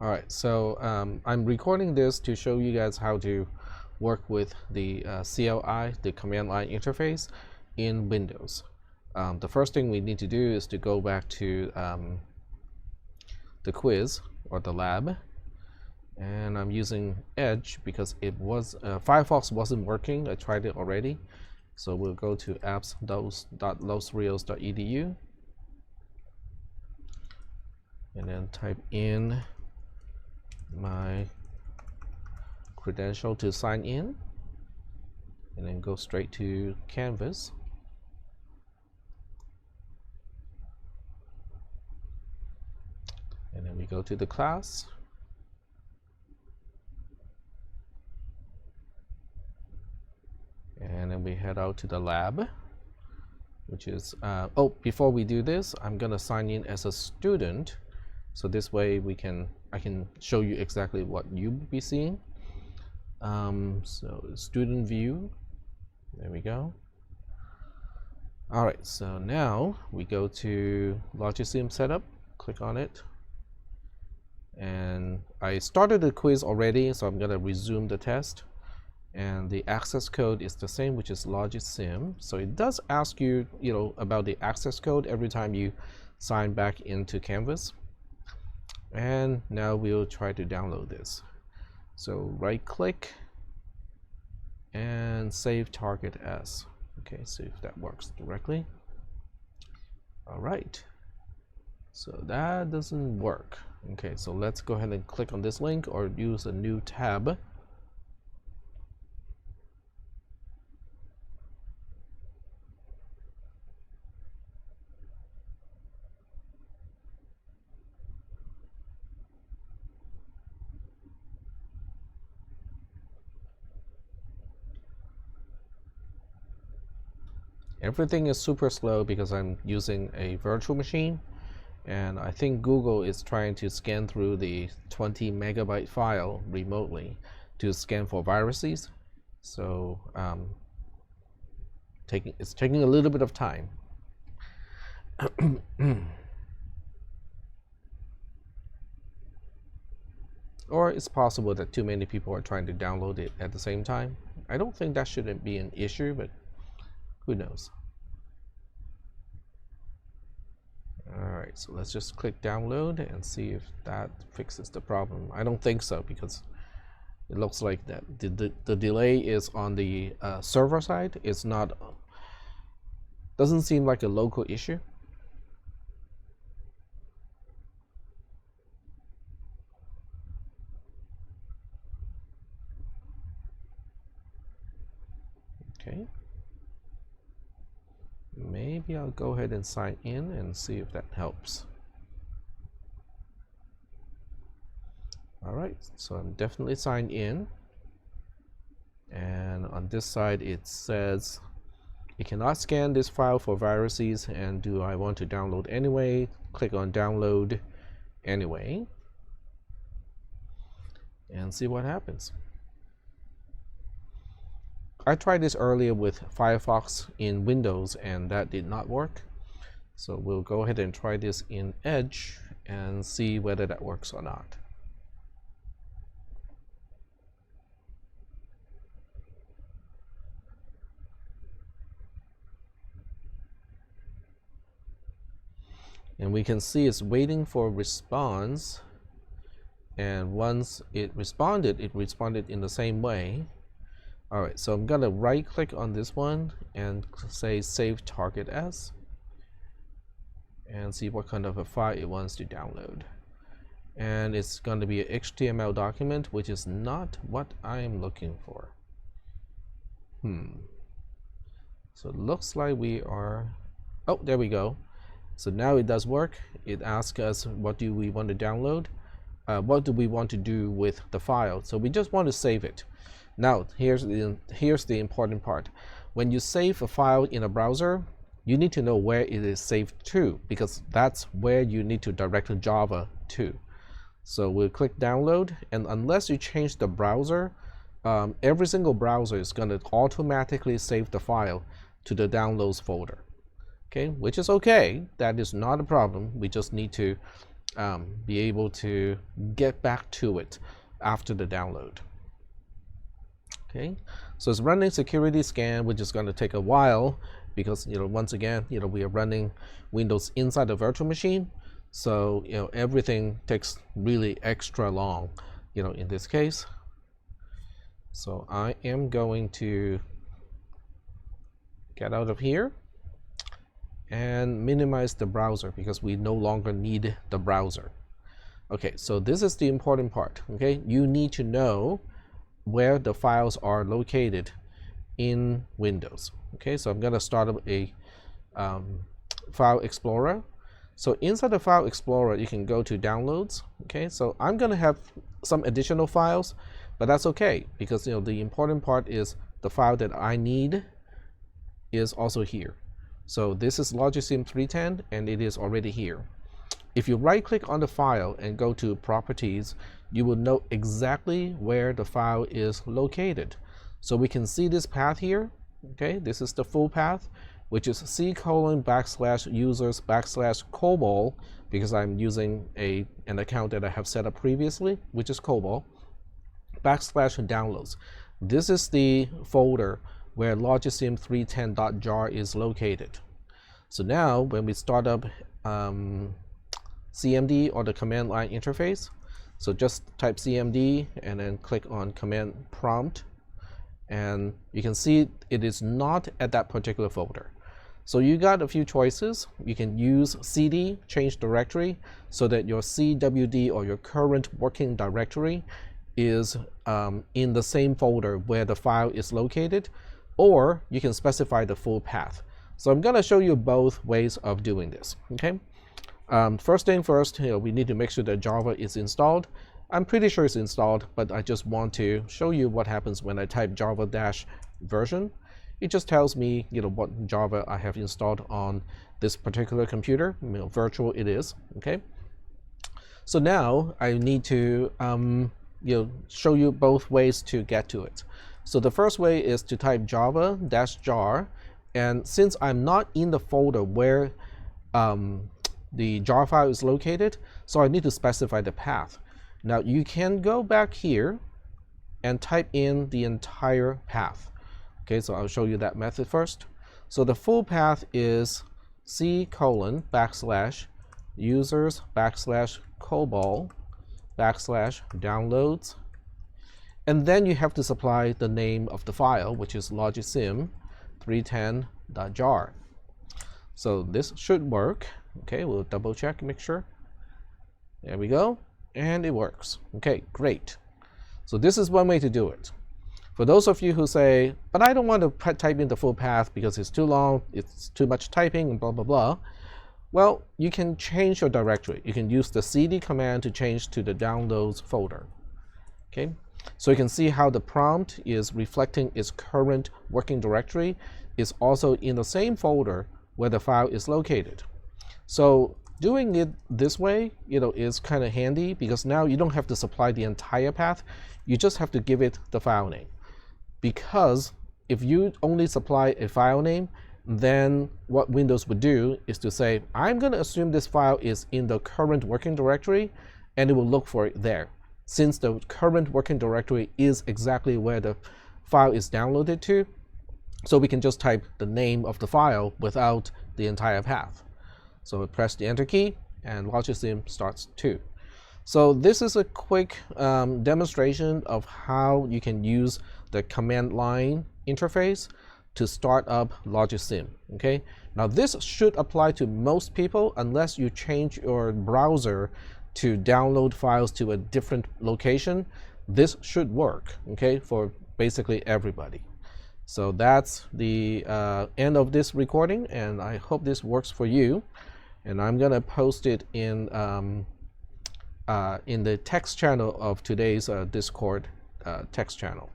All right, so I'm recording this to show you guys how to work with the CLI, the command line interface in Windows. The first thing we need to do is to go back to the quiz or the lab, and I'm using Edge because it was Firefox wasn't working. I tried it already, so we'll go to apps.losreals.edu and then type in my credential to sign in, and then go straight to Canvas. And then we go to the class. And then we head out to the lab, which is, before we do this, I'm gonna sign in as a student. So this way I can show you exactly what you'll be seeing. So student view, there we go. All right, so now we go to Logisim setup, click on it. And I started the quiz already, so I'm gonna resume the test. And the access code is the same, which is Logisim. So it does ask you, about the access code every time you sign back into Canvas. And now we'll try to download this. So right click and save target as. Okay, see if that works directly. All right, so that doesn't work. Okay, so let's go ahead and click on this link or use a new tab. Everything is super slow because I'm using a virtual machine, and I think Google is trying to scan through the 20 megabyte file remotely to scan for viruses. So it's taking a little bit of time. Or it's possible that too many people are trying to download it at the same time. I don't think that shouldn't be an issue, but who knows? All right, so let's just click download and see if that fixes the problem. I don't think so, because it looks like that the delay is on the server side. It's not, doesn't seem like a local issue. Okay. Maybe I'll go ahead and sign in and see if that helps. All right, so I'm definitely signed in. And on this side, it says it cannot scan this file for viruses, and do I want to download anyway? Click on download anyway and see what happens. I tried this earlier with Firefox in Windows, and that did not work. So we'll go ahead and try this in Edge and see whether that works or not. And we can see it's waiting for a response. And once it responded in the same way. All right, so I'm gonna right click on this one and say save target as, and see what kind of a file it wants to download. And it's going to be an HTML document, which is not what I'm looking for. So it looks like we are, oh, there we go. So now it does work. It asks us, what do we want to download? What do we want to do with the file? So we just want to save it. Now, here's the important part. When you save a file in a browser, you need to know where it is saved to, because that's where you need to direct Java to. So we'll click download, and unless you change the browser, every single browser is going to automatically save the file to the downloads folder. Okay, which is okay. That is not a problem. We just need to be able to get back to it after the download. Okay, so it's running security scan, which is going to take a while because once again we are running Windows inside the virtual machine, so everything takes really extra long in this case. So I am going to get out of here and minimize the browser because we no longer need the browser. Okay, so this is the important part. Okay, you need to know where the files are located in Windows. Okay, so I'm going to start up a file explorer. So inside the file explorer, you can go to downloads. Okay, so I'm going to have some additional files, but that's okay because the important part is the file that I need is also here. So this is CISP310 and it is already here. If you right click on the file and go to properties, you will know exactly where the file is located. So we can see this path here. Okay, this is the full path, which is c:\users\cobol, because I'm using an account that I have set up previously, which is COBOL, /downloads. This is the folder where CISP310.jar is located. So now when we start up CMD or the command line interface, so just type CMD and then click on command prompt, and you can see it is not at that particular folder. So you got a few choices. You can use cd, change directory, so that your CWD or your current working directory is in the same folder where the file is located, or you can specify the full path. So I'm going to show you both ways of doing this. Okay. First thing first, we need to make sure that Java is installed. I'm pretty sure it's installed, but I just want to show you what happens when I type java-version. It just tells me what Java I have installed on this particular computer, virtual it is. Okay. So now I need to show you both ways to get to it. So the first way is to type java-jar, and since I'm not in the folder where the jar file is located, so I need to specify the path. Now you can go back here and type in the entire path. Okay, so I'll show you that method first. So the full path is c:\users\cobol\downloads, and then you have to supply the name of the file, which is CISP310.jar. So this should work. Okay, we'll double check, make sure. There we go, and it works. Okay, great. So this is one way to do it. For those of you who say, but I don't want to type in the full path because it's too long, it's too much typing, and blah, blah, blah. Well, you can change your directory. You can use the cd command to change to the downloads folder. Okay, so you can see how the prompt is reflecting its current working directory is also in the same folder where the file is located. So doing it this way, is kind of handy because now you don't have to supply the entire path. You just have to give it the file name. Because if you only supply a file name, then what Windows would do is to say, I'm going to assume this file is in the current working directory, and it will look for it there. Since the current working directory is exactly where the file is downloaded to, so we can just type the name of the file without the entire path. So press the Enter key, and LogicSim starts too. So this is a quick demonstration of how you can use the command line interface to start up LogicSim. Okay. Now this should apply to most people unless you change your browser to download files to a different location. This should work. Okay, for basically everybody. So that's the end of this recording, and I hope this works for you. And I'm gonna post it in the text channel of today's Discord text channel.